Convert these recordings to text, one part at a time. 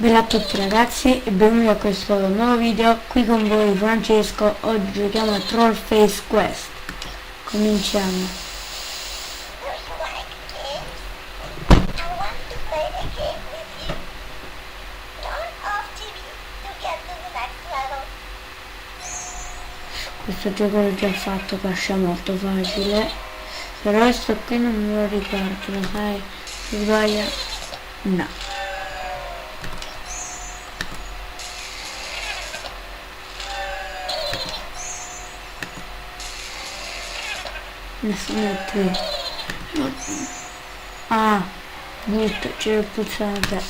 Bella a tutti ragazzi e benvenuti a questo nuovo video. Qui con voi Francesco. Oggi giochiamo a Trollface Quest. Cominciamo. Questo gioco l'ho già fatto, pascia molto facile. Però questo qui non me lo ricordo, lo sai? Si sbaglia? No. Nessuno è qui. Ah, brutto, c'è il pulsante.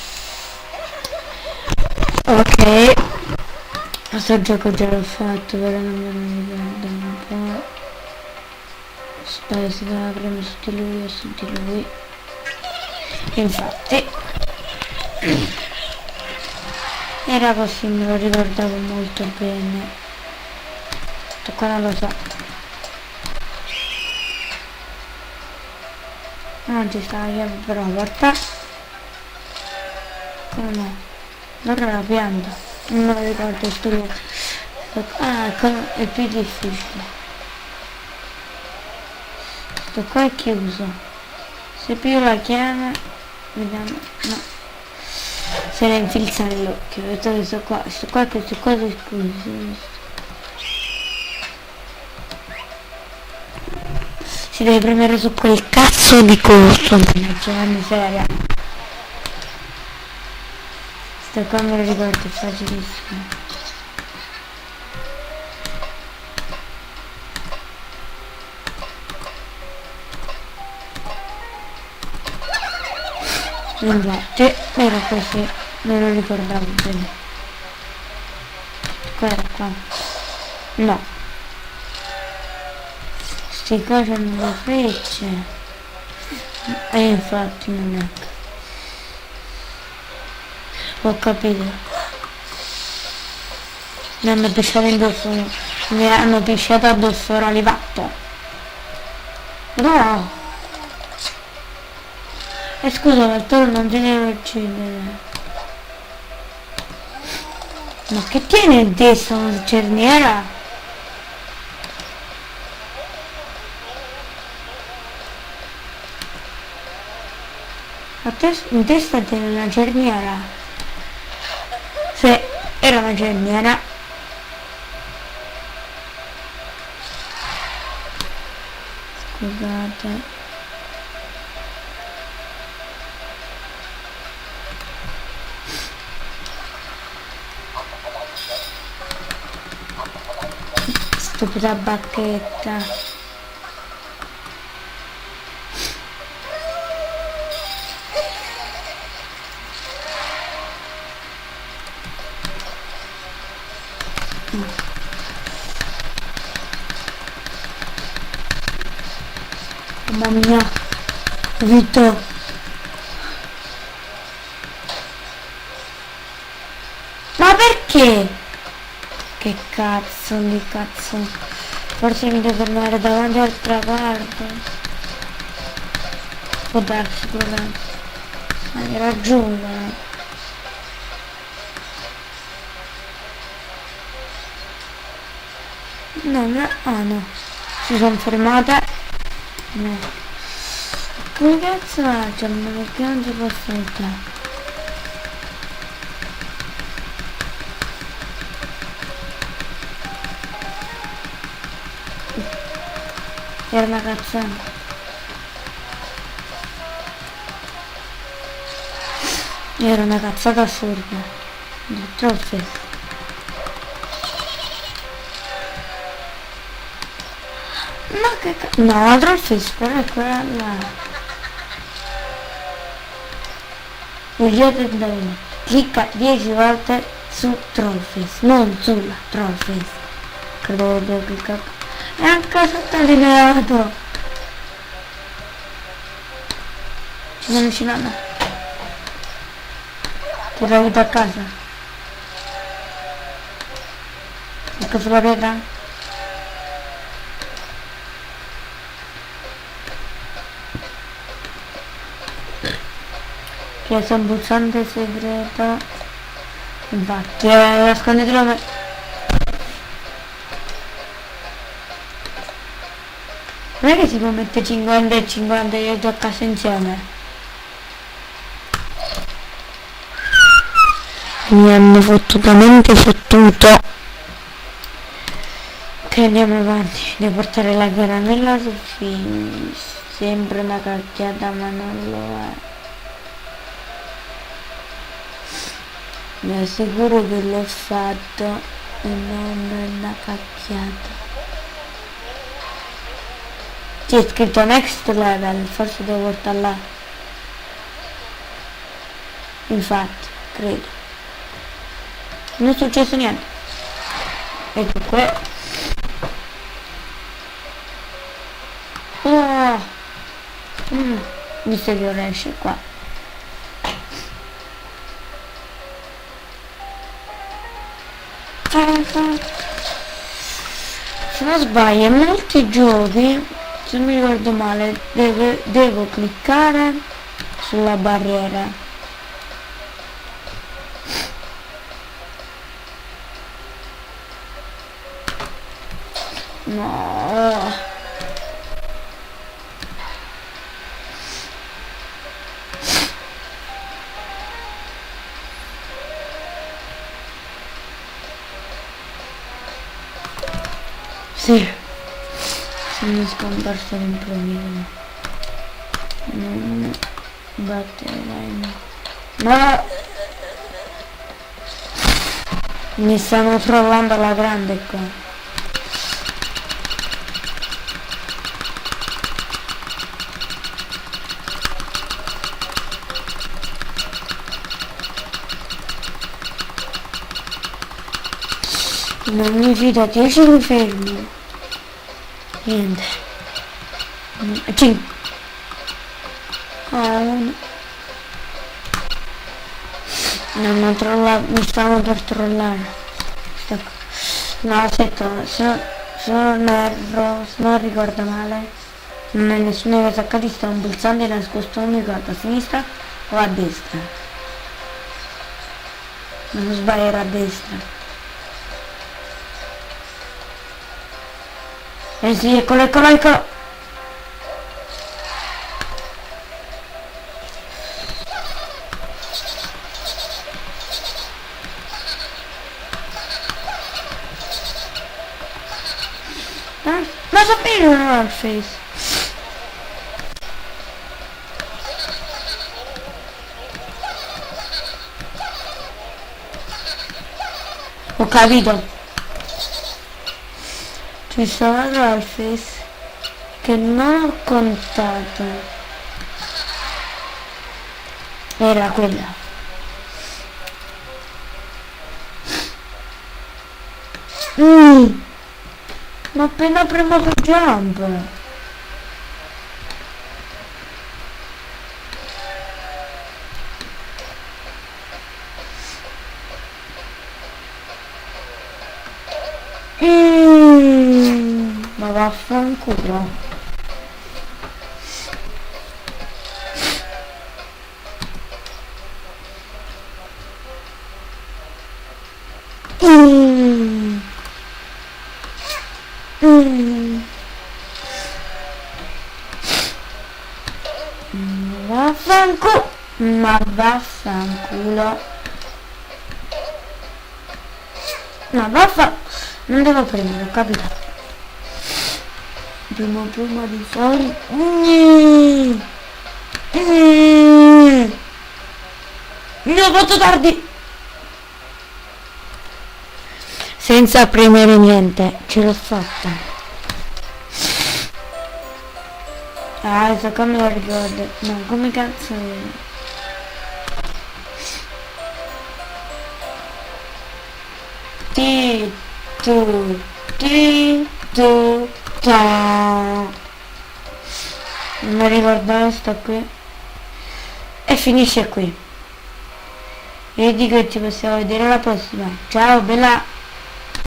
Ok, questo gioco già l'ho fatto, però non me lo ricordo un po'. Spero si dava prima su di lui e su di lui. Infatti era così, me lo ricordavo molto bene. Questo qua non lo so. Non ci sta la chiave per la porta. Come no? Allora la pianta. Non me lo ricordo sto luogo. Ah, è più difficile. Questo qua è chiuso. Se più la chiave, vediamo. No. Se ne infilza nell'occhio. Vedete questo qua è chiuso. Si deve premere su quel cazzo di coso, mannaggia la miseria. Sto qua me lo ricordo, è facilissimo. Infatti era così, me lo ricordavo bene. Qua era qua. No. Sti cose non le frecce. E infatti non è. Ho capito. Mi hanno pisciato addosso. Mi hanno pisciato addosso, ora li fatto. No! E scusa, ma il toro non ti deve uccidere. Ma che tiene in testa una cerniera? In testa tiene una cerniera. Se era una cerniera. Scusate. Stupida bacchetta. Mamma mia, Vito. Ma perché? Che cazzo di cazzo. Forse mi devo tornare davanti all'altra parte. Può darsi, ma mi raggiungono. No, ah no. Si sono fermate. No. Come cazzo facciano? Perché non si può saltare? Era una cazzata. Era una cazzata assurda. Troppo. Ma che cazzo? No, la Trollface però è quella là. Leggete bene. Clicca 10 volte su Trollface, non sulla Trollface. Credo che devo cliccare. E anche sottolineato. Ci sono vicino. Ti trovi a casa? Ecco sulla pietra? Chiesa pulsante segreto. Infatti, nascondetelo me. Non è che si può mettere 50 e 50 io a casa insieme. Mi hanno fottutamente fottuto. Ok, andiamo avanti. Devo portare la caramella sul film. Sembra una cacchiata ma non lo è. Mi assicuro che l'ho fatto e non è una cacchiata. Sì, è scritto next level, forse devo portarla là. Infatti, credo. Non è successo niente. Ecco qua. Oh. Visto che ora esce qua. Se non sbaglio, in molti giochi, se non mi ricordo male, devo cliccare sulla barriera. No. Sì. Sono scomparso all'improvviso. Non batterai. Ma mi stanno trovando alla grande qua. Non mi fido, 10 mi fermo. Niente. 5. Oh, non trollato, mi stavano per trollare. No, aspetta, se non erro, se non ricordo male, non è nessuna cosa accadì, sta un pulsante nascosto, non mi ricordo, a sinistra o a destra. Non sbaglio, era a destra. Eh sì, eccolo. Ma sapevo un Warface. Ho capito. Ci sono Warface che non ho contato. Era quella. Ma appena premuto jump. Ma vaffanculo. Vaffanculo. Ma vaffanculo. No, non devo prendere, ho capito. Prima di fare. Mi ho fatto tardi. Senza premere niente, ce l'ho fatta. Ah, adesso come lo ricordo. No, come cazzo è? Non mi ricordo, sto qui. E finisce qui. E dico che ci possiamo vedere alla prossima. Ciao, bella!